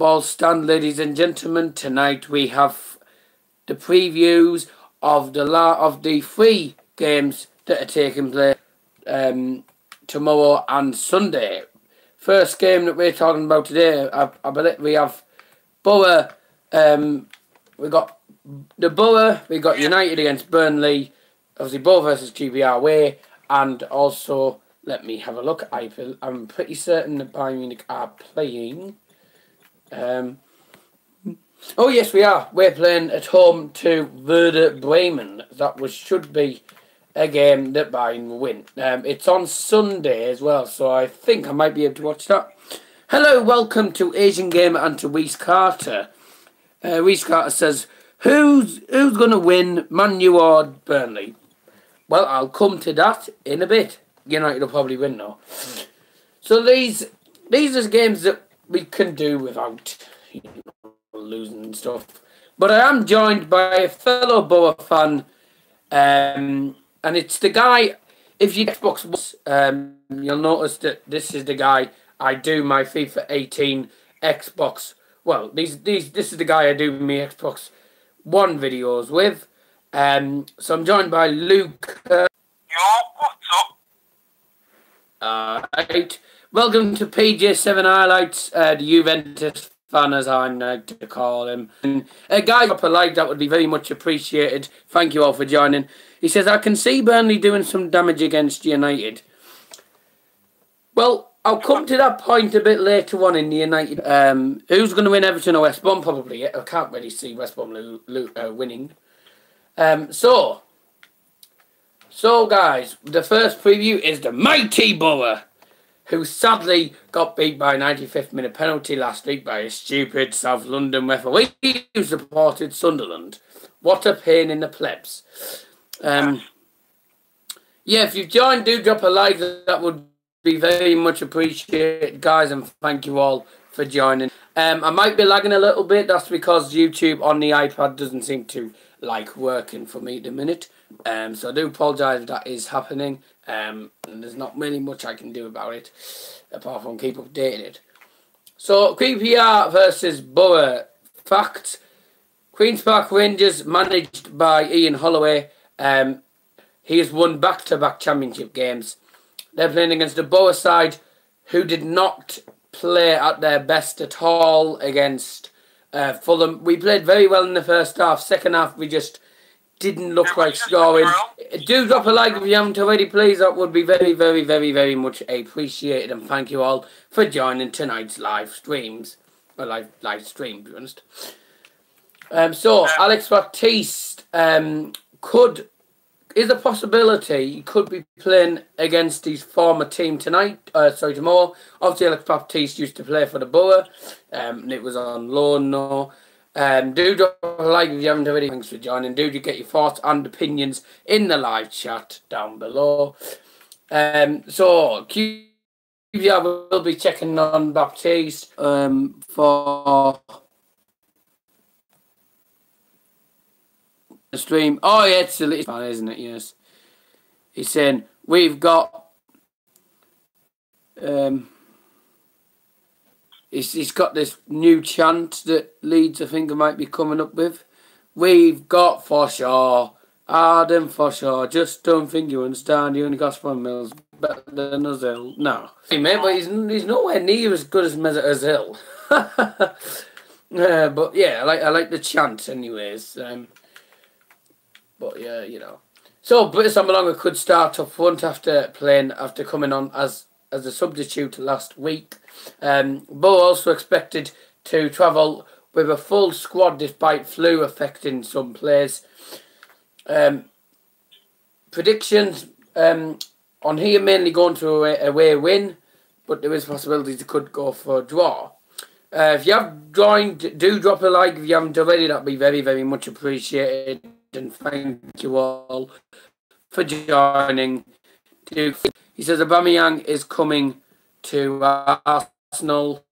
football stand, ladies and gentlemen. Tonight we have the previews of the 3 games that are taking place tomorrow and Sunday. First game that we're talking about today, I believe we have Borough. We got the Borough. We got United against Burnley. Obviously, Borough versus QPR away, and also let me have a look. I'm pretty certain that Bayern Munich are playing. Oh yes, we are. We're playing at home to Werder Bremen. Should be a game that Bayern will win. It's on Sunday as well, so I think I might be able to watch that. Hello, welcome to Asian Gamer and to Reese Carter. Reese Carter says, "Who's going to win, Man U or Burnley?" Well, I'll come to that in a bit. United will probably win though. So these are games that we can do without losing and stuff. But I am joined by a fellow Borough fan, and it's the guy. If you Xbox, you'll notice that this is the guy I do my FIFA 18 Xbox. Well, this is the guy I do my Xbox One videos with. So I'm joined by Luke. Yo, what's up? Right. Welcome to PJ7 Highlights, the Juventus fan, as I like to call him. And a guy drop a like, that would be very much appreciated. Thank you all for joining. He says, "I can see Burnley doing some damage against United." Well, I'll come to that point a bit later on in the United. Who's going to win, Everton or West Brom? Probably. I can't really see West Brom winning. So guys, the first preview is the mighty Borough, who sadly got beat by a 95th minute penalty last week by a stupid South London referee who supported Sunderland. What a pain in the plebs. Yeah, if you've joined, do drop a like. That would be very much appreciated, guys, and thank you all for joining. I might be lagging a little bit. That's because YouTube on the iPad doesn't seem to like working for me at the minute. So I do apologise if that is happening. And there's not really much I can do about it, apart from keep updating it. So, QPR versus Borough. Facts. Queen's Park Rangers, managed by Ian Holloway. He has won back-to-back championship games. They're playing against the Borough side, who did not play at their best at all against Fulham. We played very well in the first half. Second half, we just didn't look like scoring. Do drop a like if you haven't already, please. That would be very, very, very, very much appreciated. And thank you all for joining tonight's live streams. Or live stream, to be honest. So, Alex Baptiste is a possibility he could be playing against his former team tomorrow. Obviously, Alex Baptiste used to play for the Borough, and it was on loan now. Do drop a like if you haven't already. Thanks for joining. Do get your thoughts and opinions in the live chat down below. So, QPR will be checking on Baptiste for the stream. Oh yeah, it's fun, isn't it? Yes. He's saying we've got he's got this new chant that Leeds I think I might be coming up with. We've got for sure, Arden for sure. Just don't think you understand. You only got from Mills better than Ozil. No, hey mate, but he's nowhere near as good as Mesut Ozil. But yeah, I like the chant anyways. But yeah, you know. So Britt Sambalonga could start up front after coming on as a substitute last week. Bo also expected to travel with a full squad despite flu affecting some players. Predictions on here mainly going to away win, but there is possibilities it could go for a draw. If you have joined, do drop a like if you haven't already. That'd be very, very much appreciated. And thank you all for joining. He says Aubameyang is coming to Arsenal.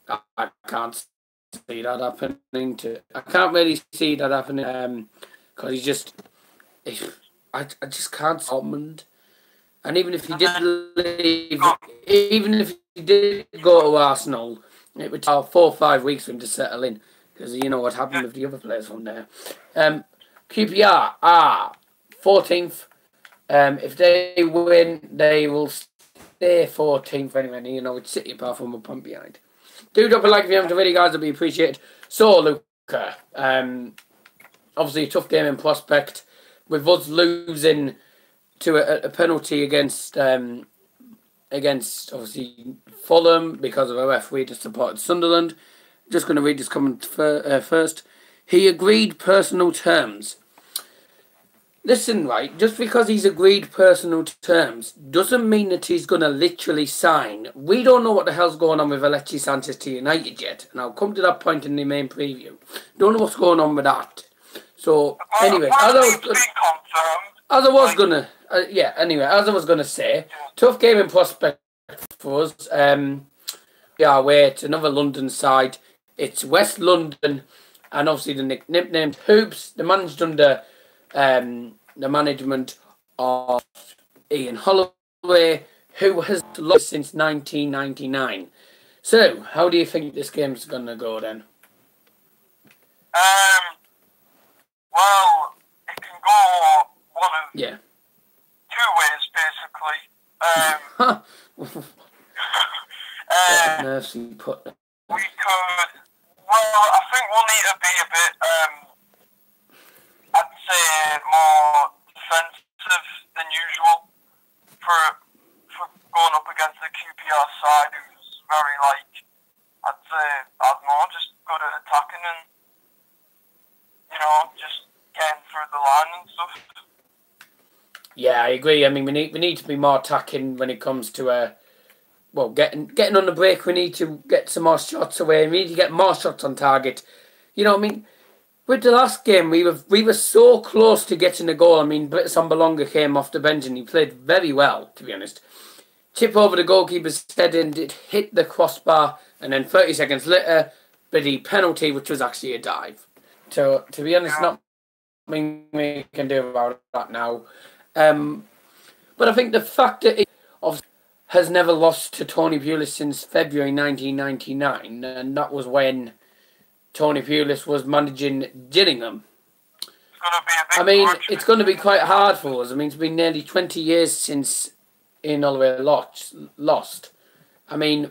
I can't see that happening. I can't really see that happening because I just can't Dortmund. And even if he did leave, even if he did go to Arsenal, It would take 4 or 5 weeks for him to settle in, because you know what happened with the other players from there. QPR are 14th. If they win, they will stay 14th anyway. You know, it's City apart from a point behind. Do drop a like if you haven't already, guys. It'll be appreciated. So, Luca, obviously a tough game in prospect. With us losing to a penalty against obviously Fulham because of a referee that supported Sunderland. Just going to read this comment first. He agreed personal terms. Listen, right, just because he's agreed personal terms doesn't mean that he's going to literally sign. We don't know what the hell's going on with Alexis Sanchez to United yet, and I'll come to that point in the main preview. Don't know what's going on with that. So, anyway, as I was going to say, tough game in prospect for us. We are away to another London side. It's West London, and obviously the nicknamed Hoops. They're managed under the management of Ian Holloway, who has lost since 1999. So, how do you think this game's going to go then? Well, it can go one of two ways, basically. Mercy put. We could. Well, I think we'll need to be a bit. I'd say more defensive than usual for going up against the QPR side, who's very I'd say I don't know, just good at attacking and just getting through the line and stuff. Yeah, I agree. I mean, we need to be more attacking when it comes to getting on the break. We need to get some more shots away. We need to get more shots on target. You know, I mean, with the last game, we were so close to getting a goal. I mean, Blitson Belonga came off the bench and he played very well, to be honest. Chip over the goalkeeper's head and it hit the crossbar, and then 30 seconds later, the penalty, which was actually a dive. So, to be honest, not something we can do about that now. But I think the fact that it has never lost to Tony Pulis since February 1999, and that was when Tony Pulis was managing Gillingham. I mean, it's going to be quite hard for us. I mean, it's been nearly 20 years since Ian Holloway lost. I mean,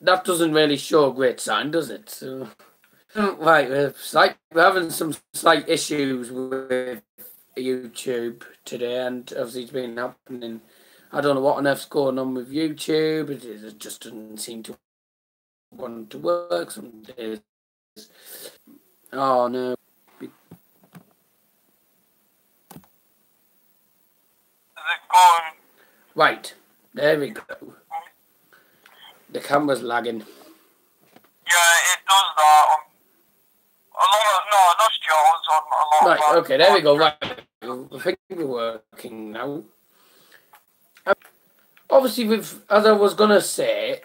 that doesn't really show a great sign, does it? So, right, we're having some slight issues with YouTube today, and obviously it's been happening. I don't know what on earth's going on with YouTube. It just doesn't seem to want to work some days. Oh no. Is it going? Right, there we go. The camera's lagging. Yeah, it does that. That's yours on a lot. Right, okay, there we go. Right, I think we're working now. Obviously, as I was gonna say,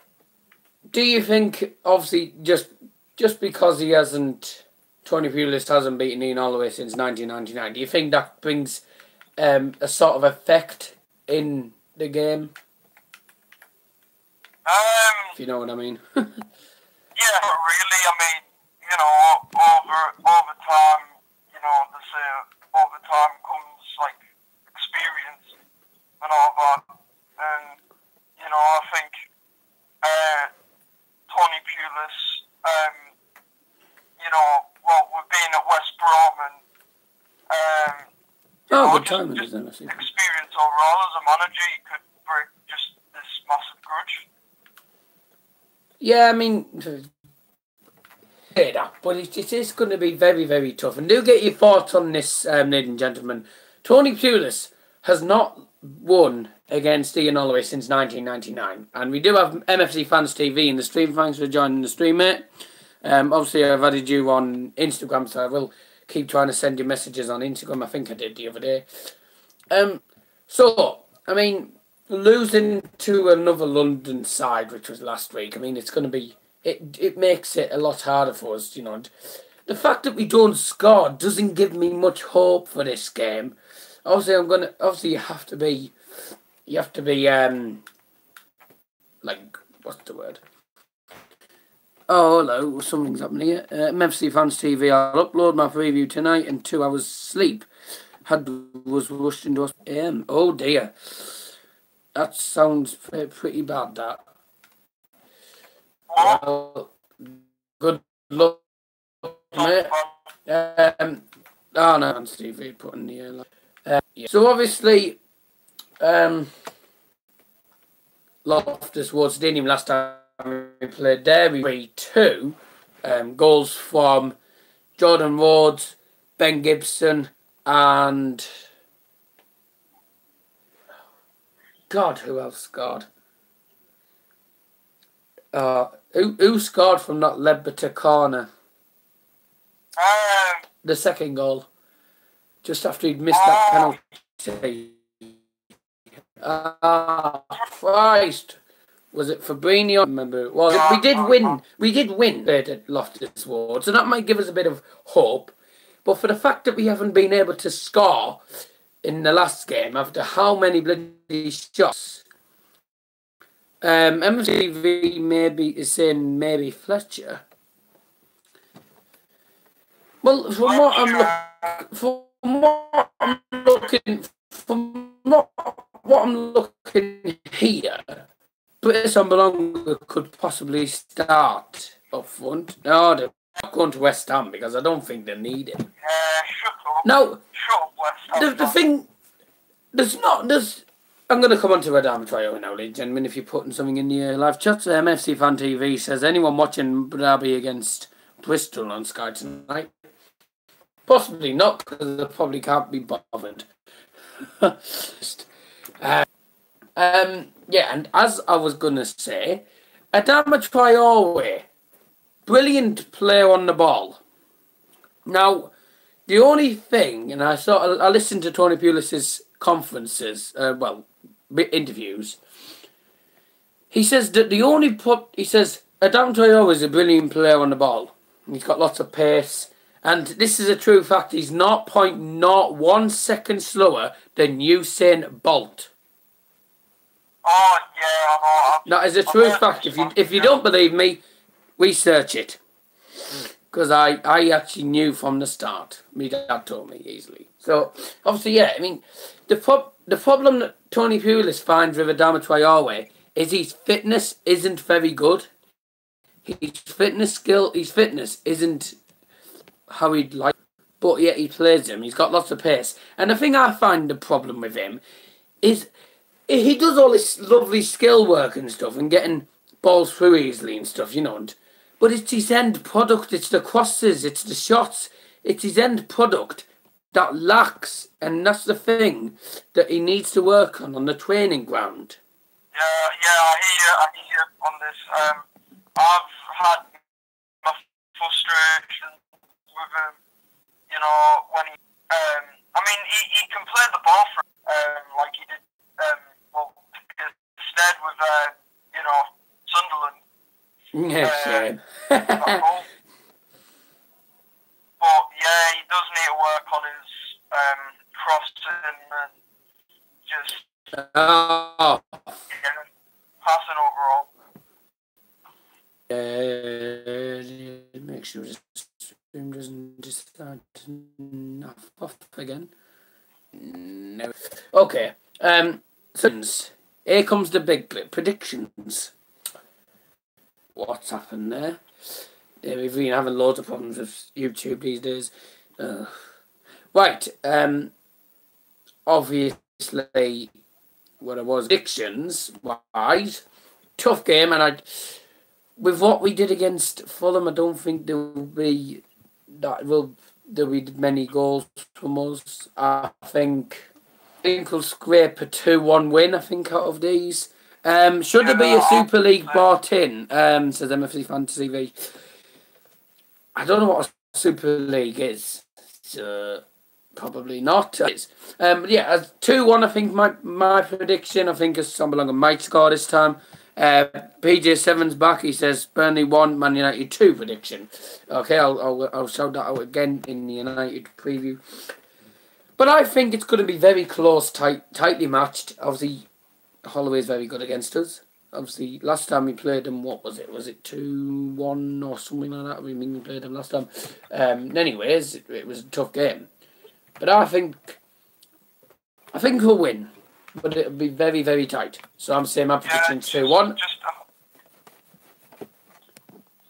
do you think, obviously, just because Tony Pulis hasn't beaten Ian Holloway since 1999, do you think that brings a sort of effect in the game? If you know what I mean. Yeah, really. I mean, over time, they say over time comes experience and all that. And I think Tony Pulis, we've been at West Brom and good timing, isn't it? Experience overall as a manager, he could break just this massive grudge. Yeah, I mean, but it is going to be very, very tough. And do get your thoughts on this, ladies and gentlemen. Tony Pulis has not won against Ian Holloway since 1999. And we do have MFC Fans TV in the stream. Thanks for joining the stream, mate. Obviously, I've added you on Instagram, so I will keep trying to send you messages on Instagram. I think I did the other day. So, I mean, losing to another London side, which was last week, I mean, it's going to be... It makes it a lot harder for us, The fact that we don't score doesn't give me much hope for this game. Obviously, you have to be, what's the word? Oh, hello. Something's happening here. MFC Fans TV. I'll upload my preview tonight in 2 hours sleep. Was rushed into us. Oh dear. That sounds pretty bad, that. Well, good luck, mate. Oh no, Fans TV putting the yeah. So obviously, Loftus Woods didn't even last time we played there. We played 2 goals from Jordan Rhodes, Ben Gibson, and God, who else scored? Who scored from that Ledbetter corner? The second goal, just after he'd missed that penalty. Christ. Was it Fabinho? I remember it was. We did win. We did win at Loftus Ward, so that might give us a bit of hope. But for the fact that we haven't been able to score in the last game after how many bloody shots, MTV maybe is saying maybe Fletcher. Well, from what I'm looking here, Britt Assombalonga could possibly start up front. No, they're not going to West Ham because I don't think they need him. Shut up. Now, Shut up, West Ham. the thing, I'm going to come on to Adama Traore now, ladies and gentlemen, if you're putting something in the live chat. MFC Fan TV says, anyone watching Derby against Bristol on Sky tonight? Possibly not, because they probably can't be bothered. Yeah, and as I was going to say, Adama Traore, brilliant player on the ball. Now, the only thing, and I listened to Tony Pulis's conferences, interviews. He says that Adama Traore is a brilliant player on the ball. He's got lots of pace, and this is a true fact. He's 0.01 second slower than Usain Bolt. Oh, yeah, I know. That is a true fact. If you don't believe me, research it. Because I actually knew from the start. My dad told me easily. So, obviously, yeah, I mean, the problem that Tony Pulis finds with Adama Traore is his fitness isn't very good. His fitness isn't how he'd like. But yet he plays him. He's got lots of pace. And the thing I find the problem with him is he does all this lovely skill work and stuff and getting balls through easily and stuff, you know. But it's his end product. It's the crosses. It's the shots. It's his end product that lacks. And that's the thing that he needs to work on the training ground. Yeah, I hear you on this. I've had my frustration with him, you know, when he can play the ball for like he did, instead with, Sunderland. Yes, but yeah, he does need to work on his crossing and just passing overall. Make sure the stream doesn't decide to naff off again. No. Okay. So here comes the big bit. Predictions. What's happened there? Yeah, we've been having loads of problems with YouTube these days. Right. Obviously, what it was predictions wise, tough game, and with what we did against Fulham, I don't think there'll be many goals from us. I think we'll scrape a 2-1 win. I think out of these. Should there be a Super League bought in? Says MFC Fantasy TV. I don't know what a Super League is. Probably not. Yeah, 2-1. I think my prediction. I think Assombalonga might score this time. PJ7's back. He says Burnley 1, Man United 2 prediction. Okay, I'll shout that out again in the United preview. But I think it's going to be very close, tightly matched. Obviously, Holloway is very good against us. obviously, last time we played them, what was it? Was it 2-1 or something like that? We played them last time. Anyways, it was a tough game. But I think we'll win. But it'll be very, very tight. So I'm saying my prediction 2-1.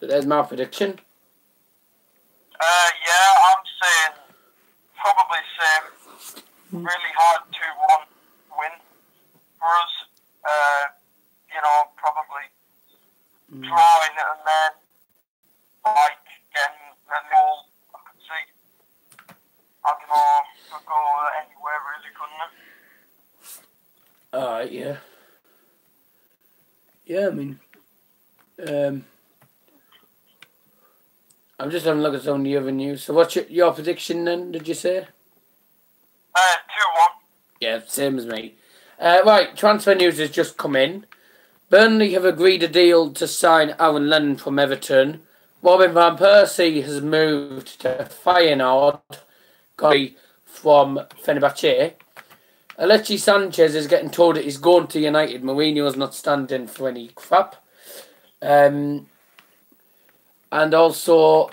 So there's my prediction. Yeah, I'm saying probably same. Really hard 2-1 win for us. Probably drawing it and then getting a goal. I could see. I don't know, could go anywhere really, couldn't it? Alright, yeah. Yeah, I mean, I'm just having a look at some of the other news. So what's your prediction then, did you say? 2-1. Yeah, same as me. Right, transfer news has just come in. Burnley have agreed a deal to sign Aaron Lennon from Everton. Robin Van Persie has moved to Feyenoord, from Fenerbahce. Alexis Sanchez is getting told that he's going to United. Mourinho's not standing for any crap. And also,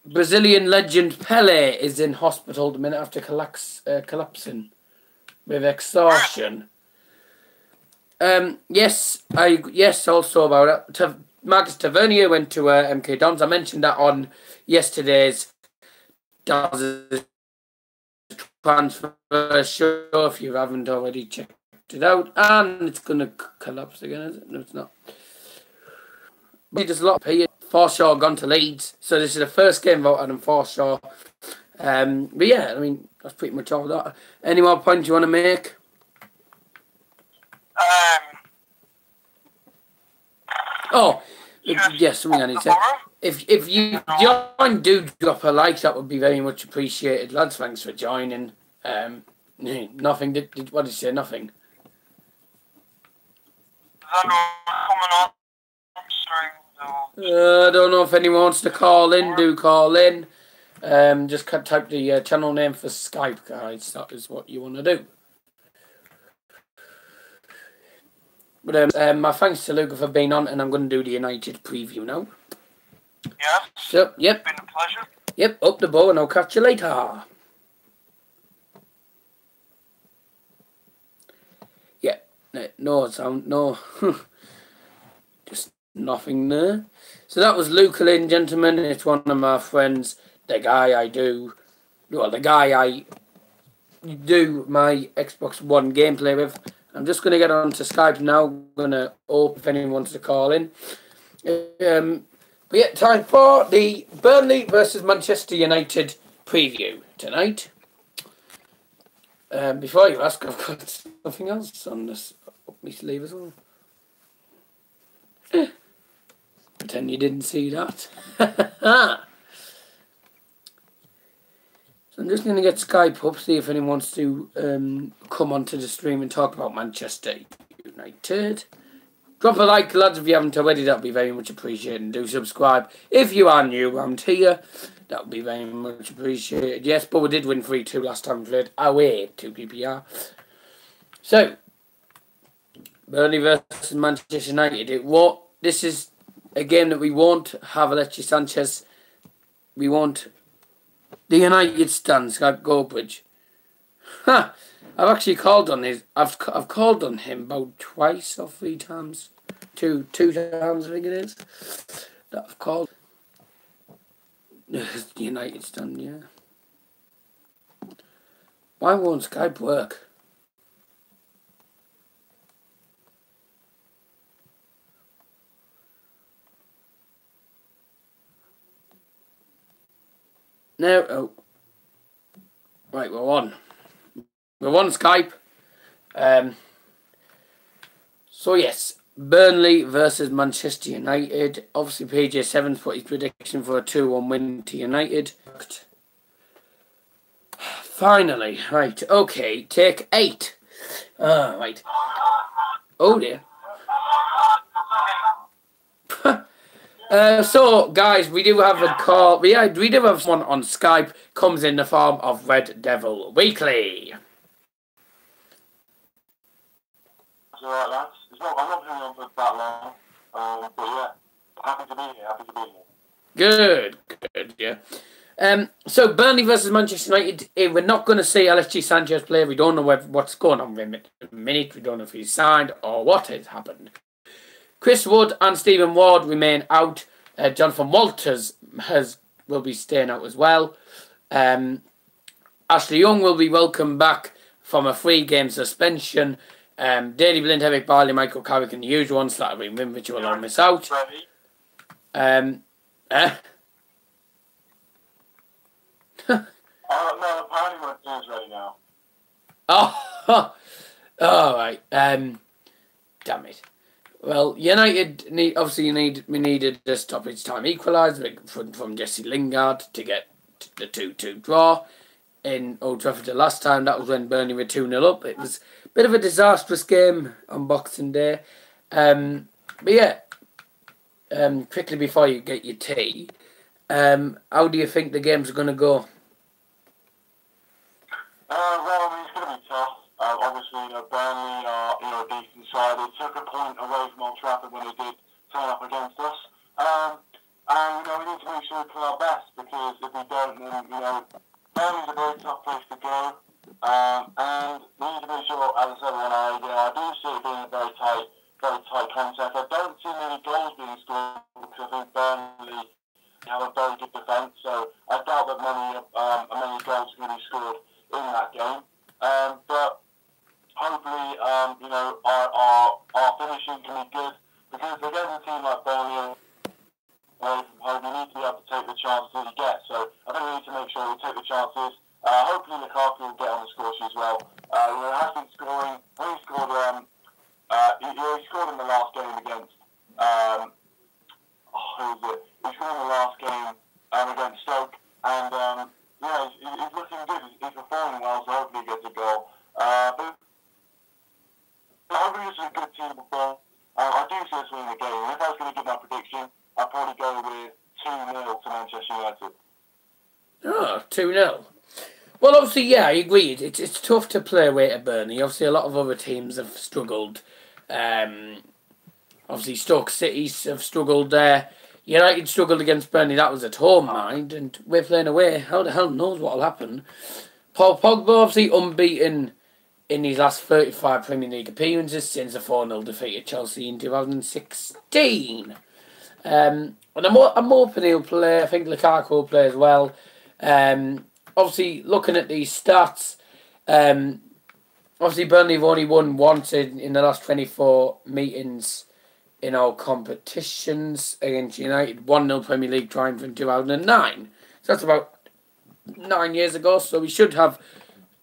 Brazilian legend Pele is in hospital the minute after collapsing with exhaustion. Yes, also about it. Marcus Tavernier went to MK Dons. I mentioned that on yesterday's transfer show, if you haven't already checked it out. And it's going to collapse again, is it? No, it's not. But there's a lot here. Forshaw gone to Leeds. So this is the first game without Adam Forshaw. But yeah, I mean, that's pretty much all that. Any more points you want to make? Oh, yes, something I need to say. If you join, do drop a like. That would be very much appreciated, lads. Thanks for joining. Nothing. What did you say? Nothing. I don't know if anyone wants to call in. Do call in. Just type the channel name for Skype, guys. That is what you want to do. But my thanks to Luca for being on, and I'm going to do the United preview now. Yeah. So, yep. It's been a pleasure. Yep, up the ball, and I'll catch you later. Yeah, no sound, no. Just nothing there. So that was Luca, ladies and gentlemen. It's one of my friends, the guy I do my Xbox One gameplay with. I'm just going to get onto Skype now. I'm going to open if anyone wants to call in. But yeah, time for the Burnley versus Manchester United preview tonight. Before you ask, I've got something else on this up my sleeve as well. Pretend you didn't see that. So I'm just going to get Skype up, see if anyone wants to come onto the stream and talk about Manchester United. Drop a like, lads, if you haven't already. That would be very much appreciated. And do subscribe if you are new around here. That would be very much appreciated. Yes, but we did win 3-2 last time we played away to PPR. So, Burnley versus Manchester United. This is a game that we won't have Alexis Sanchez. We won't. The United stands, Skype Goldbridge. Ha! I've actually called on his. I've called on him about twice or 3 times. Two times, I think it is. That I've called. The United stand, yeah. Why won't Skype work? No, oh. Right, we're on. We're on Skype. So yes, Burnley versus Manchester United. Obviously, PJ7's put his prediction for a 2-1 win to United. Finally, right, okay, take 8. Right. Oh dear. So, guys, we do have a call. We do have someone on Skype. Comes in the form of Red Devil Weekly. alright, lads. I'm not going on for that long. But yeah, happy to be here. Good, yeah. So Burnley versus Manchester United. We're not going to see Alexis Sanchez play. We don't know what's going on with him at the minute. We don't know if he's signed or what has happened. Chris Wood and Stephen Ward remain out. Jonathan Walters will be staying out as well. Ashley Young will be welcomed back from a 3-game suspension. Daley Blind, Eric Barley, Michael Carrick and the usual ones that have been with, which will all miss out. No, apparently my team's ready now. Oh, all right. Damn it. Well, United we needed a stoppage time equaliser from Jesse Lingard to get the 2-2 draw in Old Trafford the last time. That was when Burnley were 2-0 up. It was a bit of a disastrous game on Boxing Day. But yeah, quickly before you get your tea, how do you think the games are going to go? Well, I mean, it's going to be tough. Obviously, Burnley are a decent side. They took a point away from Old Trafford when they did turn up against us. And, we need to make sure we play our best, because if we don't, then, Burnley's a very tough place to go. And we need to make sure, as I said, I do see it being a very tight contest. I don't see many goals being scored, because I think Burnley have a very good defence, so I doubt that many goals are going to be scored in that game. But hopefully, our finishing can be good, because against a team like Burnley away from home, you need to be able to take the chances that you get. So I think we need to make sure we take the chances. Hopefully Lukaku will get on the score sheet as well. He has been scoring. He scored in the last game against who was it? He scored in the last game against Stoke, and he's looking good. He's performing well, so hopefully he gets a goal. But hopefully this is a good team before. I do see us winning the game. If I was going to give my prediction, I'd probably go with 2-0 to Manchester United. Oh, 2-0. Well, obviously, yeah, I agree. It's tough to play away at Burnley. Obviously, a lot of other teams have struggled. Obviously, Stoke City have struggled there. United struggled against Burnley. That was at home, mind. And we're playing away. How the hell knows what will happen? Paul Pogba, obviously, unbeaten in his last 35 Premier League appearances since a 4-0 defeat at Chelsea in 2016. And I'm hoping he'll play. I think Lukaku will play as well. Obviously, looking at these stats, obviously Burnley have only won once in the last 24 meetings in all competitions against United. 1-0 Premier League triumph in 2009. So that's about 9 years ago. So we should have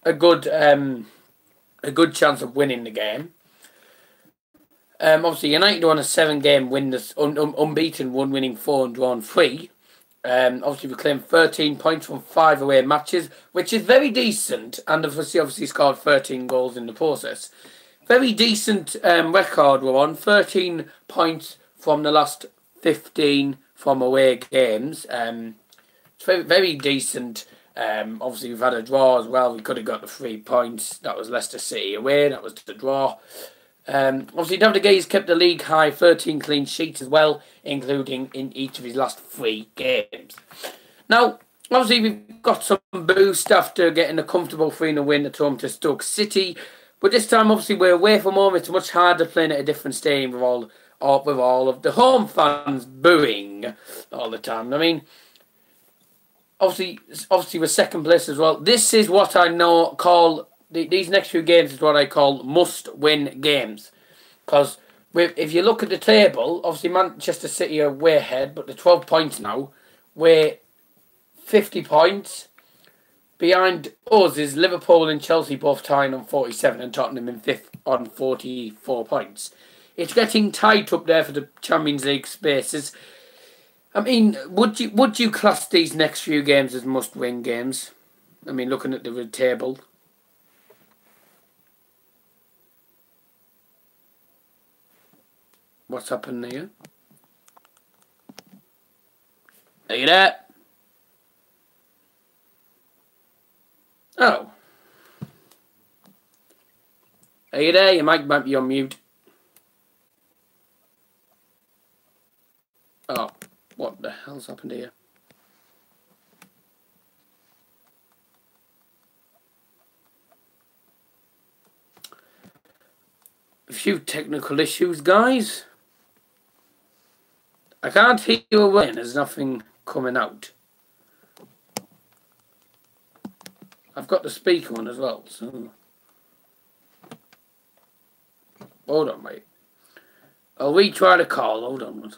a good chance of winning the game. Obviously, United won a 7-game win, unbeaten, 1 winning 4 and drawn 3. Obviously, we claimed 13 points from 5 away matches, which is very decent, and obviously scored 13 goals in the process. Very decent record we're on, 13 points from the last 15 from away games. It's very, very decent. Obviously, we've had a draw as well. We could have got the 3 points. That was Leicester City away. That was the draw. Obviously, David Gay's kept the league high 13 clean sheets as well, including in each of his last 3 games. Now, obviously, we've got some boost after getting a comfortable 3-0 win at home to Stoke City. But this time, obviously, we're away from home. It's much harder playing at a different stadium with all of the home fans booing all the time. I mean, obviously, we're second place as well. This is what I call... These next few games is what I call must-win games. Because if you look at the table, obviously Manchester City are way ahead, but they're 12 points now. We're 50 points. Behind us is Liverpool and Chelsea both tying on 47 and Tottenham in 5th on 44 points. It's getting tight up there for the Champions League spaces. I mean, would you class these next few games as must-win games? I mean, looking at the table... What's happened here? Are you there? Oh. Are you there? Your mic might be on mute. What the hell's happened here? A few technical issues, guys. I can't hear you away. There's nothing coming out. I've got the speaker on as well, so... Hold on, mate. I'll retry the call. Hold on.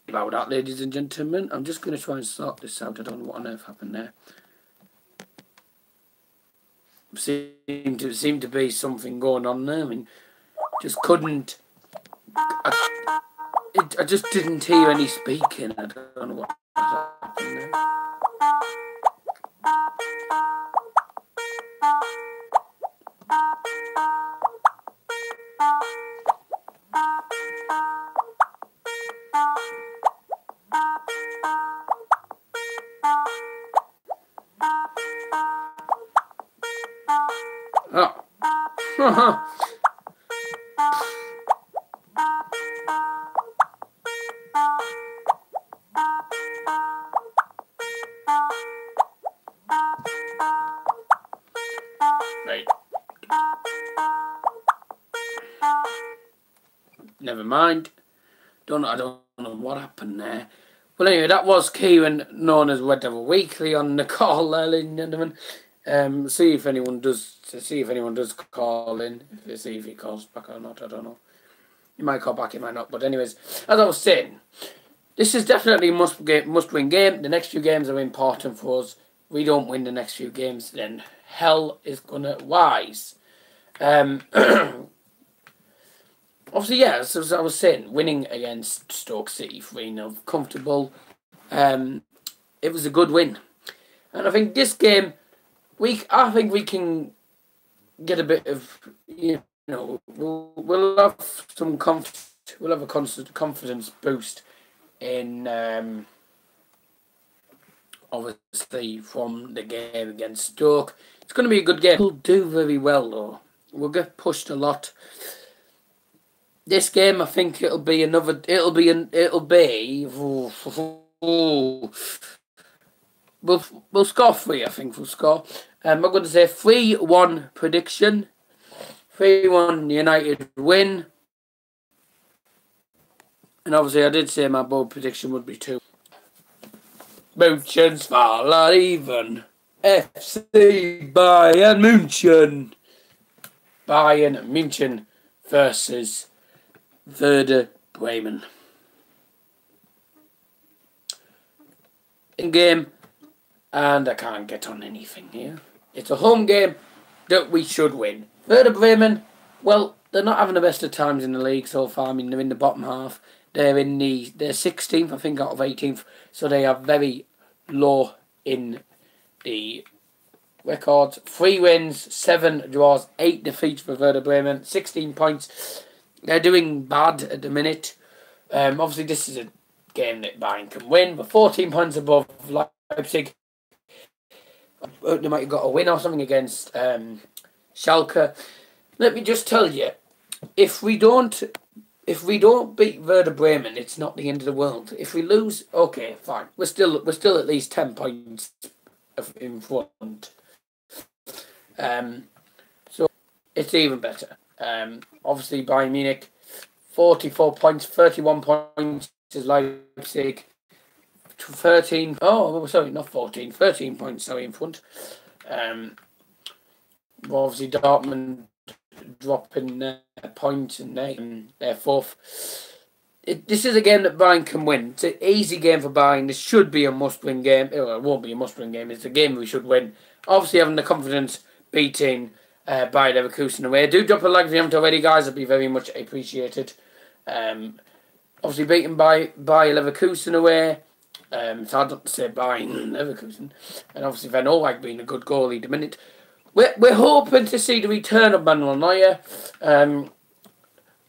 About that, ladies and gentlemen. I'm just going to try and sort this out. I don't know what on earth happened there. Seemed to be something going on there. I mean, just couldn't... I just didn't hear any speaking. I don't know what happened there. Oh. Right. Never mind. I don't know what happened there. Well, anyway, that was Kieran, known as Red Devil Weekly, on the call, ladies and gentlemen. See if anyone does call in. See if he calls back or not. I don't know. He might call back, he might not. But anyways, as I was saying, this is definitely a must-win game. The next few games are important for us. We don't win the next few games, then hell is gonna wise. Obviously, yeah, as I was saying, winning against Stoke City 3-0, comfortable. It was a good win, and I think this game, I think we can get a bit of, we'll have some we'll have a constant confidence boost in obviously from the game against Stoke. It's going to be a good game. We'll do very well though. We'll get pushed a lot. This game, I think it'll be. We'll score 3. I think we'll score. I'm going to say 3-1 prediction. 3-1 United win. And obviously, I did say my bold prediction would be 2. München's Fall even. FC Bayern München. Bayern München versus Werder Bremen. In game, and I can't get on anything here. It's a home game that we should win. Werder Bremen, well, they're not having the best of times in the league so far. I mean, they're in the bottom half. They're 16th, I think, out of 18th. So they are very low in the records. 3 wins, 7 draws, 8 defeats for Werder Bremen. 16 points. They're doing bad at the minute. Obviously, this is a game that Bayern can win. But 14 points above Leipzig. They might have got a win or something against Schalke. Let me just tell you, if we don't beat Werder Bremen, it's not the end of the world. If we lose, okay, fine. We're still at least 10 points in front. So it's even better. Obviously, Bayern Munich, 44 points, 31 points is Leipzig. 13 points, in front. Obviously, Dortmund dropping their points and they're 4th. This is a game that Bayern can win. It's an easy game for Bayern. This should be a must-win game. Well, it won't be a must-win game. It's a game we should win. Obviously, having the confidence beating Bayer Leverkusen away. Do drop a like if you haven't already, guys. It'd be very much appreciated. Obviously, beaten by Bayer Leverkusen away. It's hard not to say Bayern Leverkusen. And obviously, Van Olwijk being a good goalie at the minute. We're hoping to see the return of Manuel Neuer.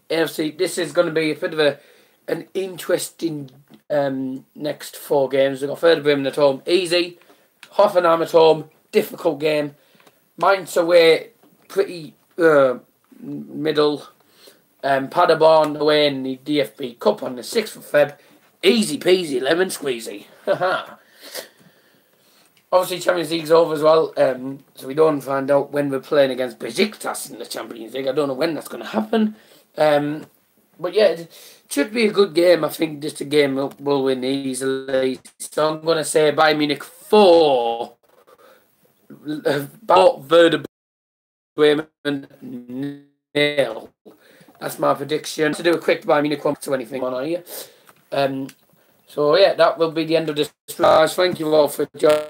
Obviously, this is going to be a bit of an interesting next 4 games. We've got Werder Bremen at home, easy. Hoffenheim at home, difficult game. Mainz away, pretty middle. Paderborn away in the DFB Cup on the 6th of Feb. Easy peasy, lemon squeezy. Obviously, Champions League's over as well, so we don't find out when we're playing against Besiktas in the Champions League. I don't know when that's going to happen. But yeah, it should be a good game. I think just a game we'll win easily. So I'm going to say Bayern Munich 4, Werder Bremen 0. That's my prediction. To do a quick Bayern Munich 1 to anything on here. So yeah, that will be the end of this. Thank you all for joining.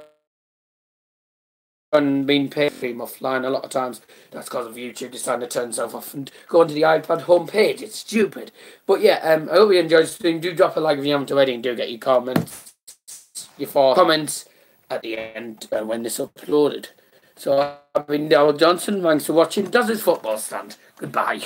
And being paid stream offline a lot of times. That's because of YouTube deciding to turn itself off and go onto the iPad homepage. It's stupid. But yeah, I hope you enjoyed the stream. Do drop a like if you haven't already, and do get your comments, at the end when this uploaded. So I've been Darryl Johnson. Thanks for watching. Does His Football Stand? Goodbye.